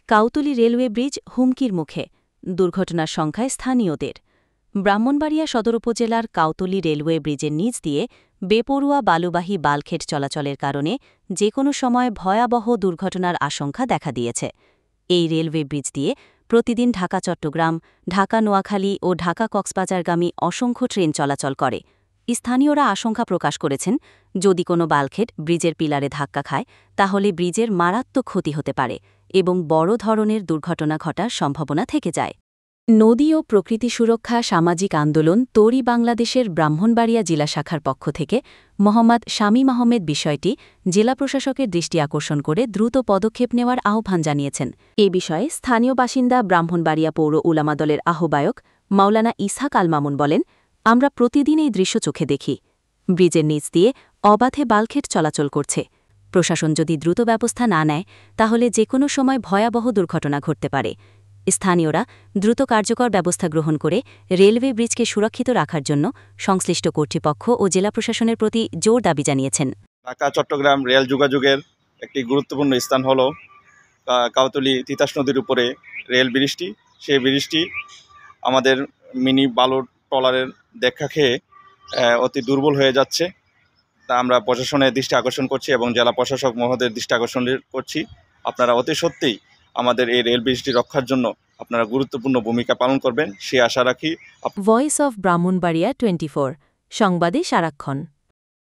Kautali railway bridge হুমকির মুখে, দুর্ঘটনার সংখ্যায় স্থানীয়দের। ব্রাহ্মণবাড়িয়া সদর উপজেলার কাউতলী রেলওয়ে ব্রিজের নিচ দিয়ে বেপরোয়া বালুবাহী বাল্কহেড চলাচলের কারণে যে কোনো সময় ভয়াবহ দুর্ঘটনার আশঙ্কা দেখা দিয়েছে। এই রেলওয়ে ব্রিজ দিয়ে প্রতিদিন ঢাকা চট্টগ্রাম, ঢাকা নোয়াখালী ও ঢাকা কক্সবাজারগামী অসংখ্য ট্রেন চলাচল করে। স্থানীয়রা আশঙ্কা প্রকাশ করেছেন, যদি কোনো বাল্কহেড ব্রিজের পিলারে ধাক্কা খায় তাহলে ব্রিজের মারাত্মক ক্ষতি হতে পারে এবং বড় ধরনের দুর্ঘটনা ঘটার সম্ভাবনা থেকে যায়। নদী ও প্রকৃতি সুরক্ষা সামাজিক আন্দোলন তরি বাংলাদেশের ব্রাহ্মণবাড়িয়া জেলা শাখার পক্ষ থেকে মোহাম্মদ শামীম আহমেদ বিষয়টি জেলা প্রশাসকের দৃষ্টি আকর্ষণ করে দ্রুত পদক্ষেপ নেওয়ার আহ্বান জানিয়েছেন। এ বিষয়ে স্থানীয় বাসিন্দা ব্রাহ্মণবাড়িয়া পৌর উলামা দলের আহ্বায়ক মাওলানা ইসহাক আল মামুন বলেন, আমরা প্রতিদিন এই দৃশ্য চোখে দেখি। ব্রিজের নিচ দিয়ে অবাধে বাল্কহেড চলাচল করছে। প্রশাসন যদি দ্রুত ব্যবস্থা না নেয় তাহলে যে কোনো সময় ভয়াবহ দুর্ঘটনা ঘটতে পারে। স্থানীয়রা দ্রুত কার্যকর ব্যবস্থা গ্রহণ করে রেলওয়ে ব্রিজকে সুরক্ষিত রাখার জন্য সংশ্লিষ্ট কর্তৃপক্ষ ও জেলা প্রশাসনের প্রতি জোর দাবি জানিয়েছেন। ঢাকা চট্টগ্রাম রেল যোগাযোগের একটি গুরুত্বপূর্ণ স্থান হল কাউতলী তিতাস নদীর উপরে রেল ব্রিজটি। সেই ব্রিজটি আমাদের মিনি বালুর ট্রলারের দেখা খেয়ে অতি দুর্বল হয়ে যাচ্ছে। তা আমরা প্রশাসনের দৃষ্টি আকর্ষণ করছি এবং জেলা প্রশাসক মহোদয়ের দৃষ্টি আকর্ষণ করছি। আপনারা অতি সত্যিই আমাদের এই রেল ব্রিজটি রক্ষার জন্য আপনারা গুরুত্বপূর্ণ ভূমিকা পালন করবেন, সে আশা রাখি। ভয়েস অফ ব্রাহ্মণবাড়িয়া 24 সংবাদে সারাক্ষণ।